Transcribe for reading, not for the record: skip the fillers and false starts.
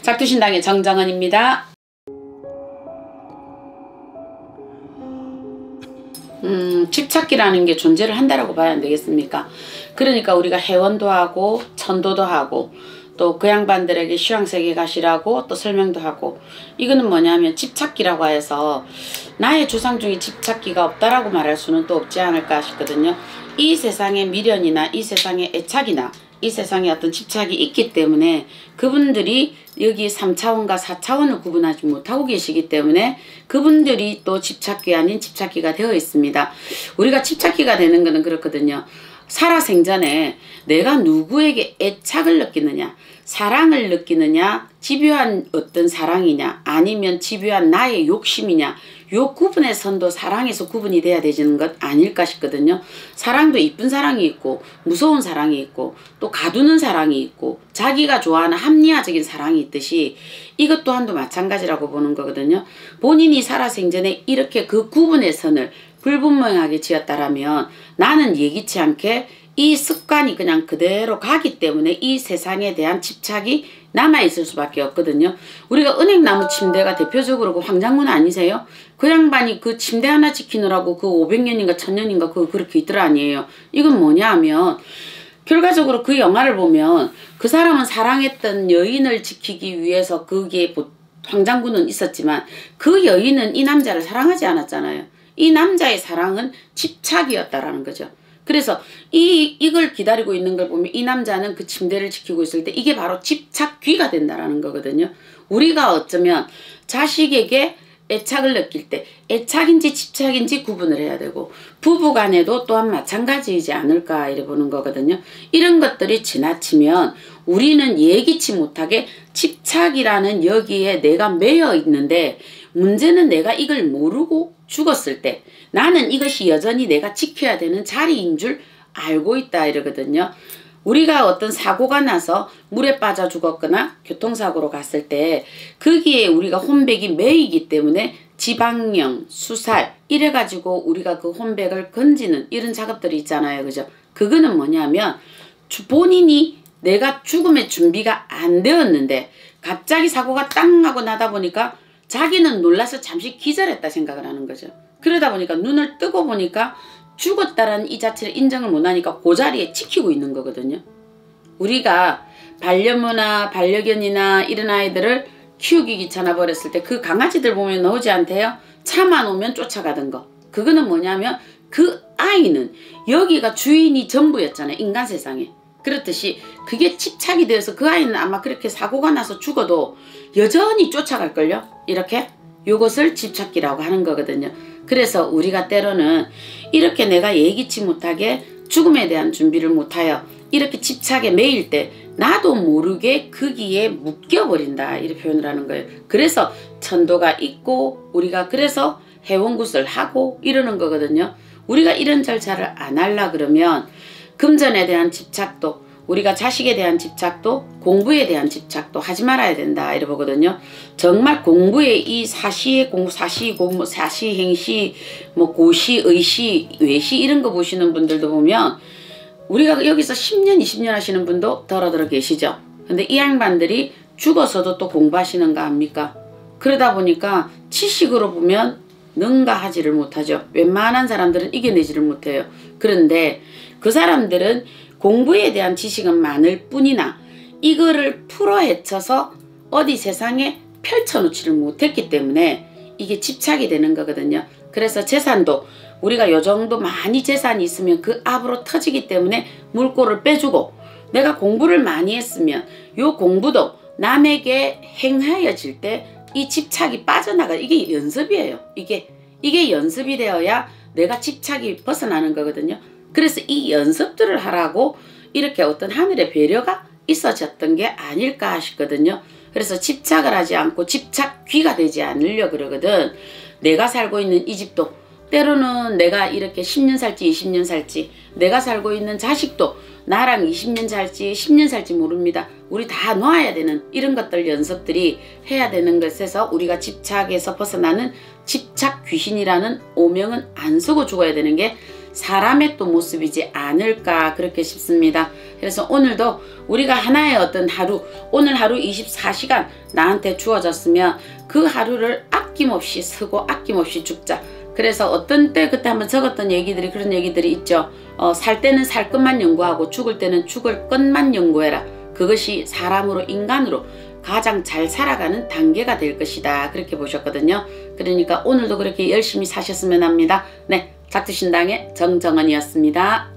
작두신당의 정정은입니다. 집착기라는 게 존재를 한다라고 봐야 안 되겠습니까? 그러니까 우리가 회원도 하고 천도도 하고 또 그 양반들에게 휴양세계 가시라고 또 설명도 하고, 이거는 뭐냐면 집착기라고 해서 나의 조상 중에 집착기가 없다라고 말할 수는 또 없지 않을까 싶거든요. 이 세상에 미련이나 이 세상에 애착이나 이 세상에 어떤 집착이 있기 때문에 그분들이 여기 3차원과 4차원을 구분하지 못하고 계시기 때문에 그분들이 또 집착기 아닌 집착기가 되어 있습니다. 우리가 집착기가 되는 것은 그렇거든요. 살아생전에 내가 누구에게 애착을 느끼느냐, 사랑을 느끼느냐, 집요한 어떤 사랑이냐, 아니면 집요한 나의 욕심이냐, 요 구분의 선도 사랑에서 구분이 돼야 되는 것 아닐까 싶거든요. 사랑도 이쁜 사랑이 있고 무서운 사랑이 있고 또 가두는 사랑이 있고 자기가 좋아하는 합리화적인 사랑이 있듯이 이것 또한도 마찬가지라고 보는 거거든요. 본인이 살아생전에 이렇게 그 구분의 선을 불분명하게 지었다라면 나는 예기치 않게 이 습관이 그냥 그대로 가기 때문에 이 세상에 대한 집착이 남아있을 수밖에 없거든요. 우리가 은행나무 침대가 대표적으로 그 황장군 아니세요? 그 양반이 그 침대 하나 지키느라고 그 500년인가 1000년인가 그렇게 있더라 아니에요. 이건 뭐냐 하면 결과적으로 그 영화를 보면 그 사람은 사랑했던 여인을 지키기 위해서 거기에 황장군은 있었지만 그 여인은 이 남자를 사랑하지 않았잖아요. 이 남자의 사랑은 집착이었다라는 거죠. 그래서 이걸 기다리고 있는 걸 보면 이 남자는 그 침대를 지키고 있을 때 이게 바로 집착귀가 된다라는 거거든요. 우리가 어쩌면 자식에게 애착을 느낄 때 애착인지 집착인지 구분을 해야 되고 부부간에도 또한 마찬가지이지 않을까 이래 보는 거거든요. 이런 것들이 지나치면 우리는 예기치 못하게 집착이라는 여기에 내가 매여 있는데, 문제는 내가 이걸 모르고 죽었을 때 나는 이것이 여전히 내가 지켜야 되는 자리인 줄 알고 있다 이러거든요. 우리가 어떤 사고가 나서 물에 빠져 죽었거나 교통사고로 갔을 때 거기에 우리가 혼백이 매이기 때문에 지방령, 수살 이래가지고 우리가 그 혼백을 건지는 이런 작업들이 있잖아요. 그죠? 그거는 뭐냐면 본인이 내가 죽음의 준비가 안 되었는데 갑자기 사고가 땅 하고 나다 보니까 자기는 놀라서 잠시 기절했다 생각을 하는 거죠. 그러다 보니까 눈을 뜨고 보니까 죽었다라는 이 자체를 인정을 못하니까 그 자리에 지키고 있는 거거든요. 우리가 반려묘나 반려견이나 이런 아이들을 키우기 귀찮아 버렸을 때 그 강아지들 보면 나오지 않대요? 차만 오면 쫓아가던 거. 그거는 뭐냐면 그 아이는 여기가 주인이 전부였잖아요. 인간 세상에. 그렇듯이 그게 집착이 되어서 그 아이는 아마 그렇게 사고가 나서 죽어도 여전히 쫓아갈걸요. 이렇게 요것을 집착기라고 하는 거거든요. 그래서 우리가 때로는 이렇게 내가 예기치 못하게 죽음에 대한 준비를 못하여 이렇게 집착에 매일 때 나도 모르게 거기에 묶여버린다 이렇게 표현을 하는 거예요. 그래서 천도가 있고 우리가 그래서 해원굿을 하고 이러는 거거든요. 우리가 이런 절차를 안 하려 그러면 금전에 대한 집착도, 우리가 자식에 대한 집착도, 공부에 대한 집착도 하지 말아야 된다 이래 보거든요. 정말 공부에 이 사시의 공부, 사시공부, 사시행시, 뭐 고시, 의시, 외시 이런 거 보시는 분들도 보면 우리가 여기서 10년, 20년 하시는 분도 더러더러 계시죠. 근데 이 양반들이 죽어서도 또 공부하시는가 합니까? 그러다 보니까 치식으로 보면 능가하지를 못하죠. 웬만한 사람들은 이겨내지를 못해요. 그런데 그 사람들은 공부에 대한 지식은 많을 뿐이나 이거를 풀어 헤쳐서 어디 세상에 펼쳐놓지를 못했기 때문에 이게 집착이 되는 거거든요. 그래서 재산도 우리가 요 정도 많이 재산이 있으면 그 압으로 터지기 때문에 물꼬를 빼주고, 내가 공부를 많이 했으면 요 공부도 남에게 행하여질 때 이 집착이 빠져나가. 이게 연습이에요. 이게 연습이 되어야 내가 집착이 벗어나는 거거든요. 그래서 이 연습들을 하라고 이렇게 어떤 하늘의 배려가 있어졌던 게 아닐까 싶거든요. 그래서 집착을 하지 않고 집착귀가 되지 않으려 그러거든. 내가 살고 있는 이 집도 때로는 내가 이렇게 10년 살지 20년 살지, 내가 살고 있는 자식도 나랑 20년 살지 10년 살지 모릅니다. 우리 다 놓아야 되는 이런 것들 연습들이 해야 되는 것에서 우리가 집착에서 벗어나는 집착 귀신이라는 오명은 안 쓰고 죽어야 되는 게 사람의 또 모습이지 않을까 그렇게 싶습니다. 그래서 오늘도 우리가 하나의 어떤 하루, 오늘 하루 24시간 나한테 주어졌으면 그 하루를 아낌없이 쓰고 아낌없이 죽자. 그래서 어떤 때 그때 한번 적었던 얘기들이 그런 얘기들이 있죠. 살 때는 살 것만 연구하고 죽을 때는 죽을 것만 연구해라. 그것이 사람으로 인간으로 가장 잘 살아가는 단계가 될 것이다. 그렇게 보셨거든요. 그러니까 오늘도 그렇게 열심히 사셨으면 합니다. 네, 작두신당의 정정은이었습니다.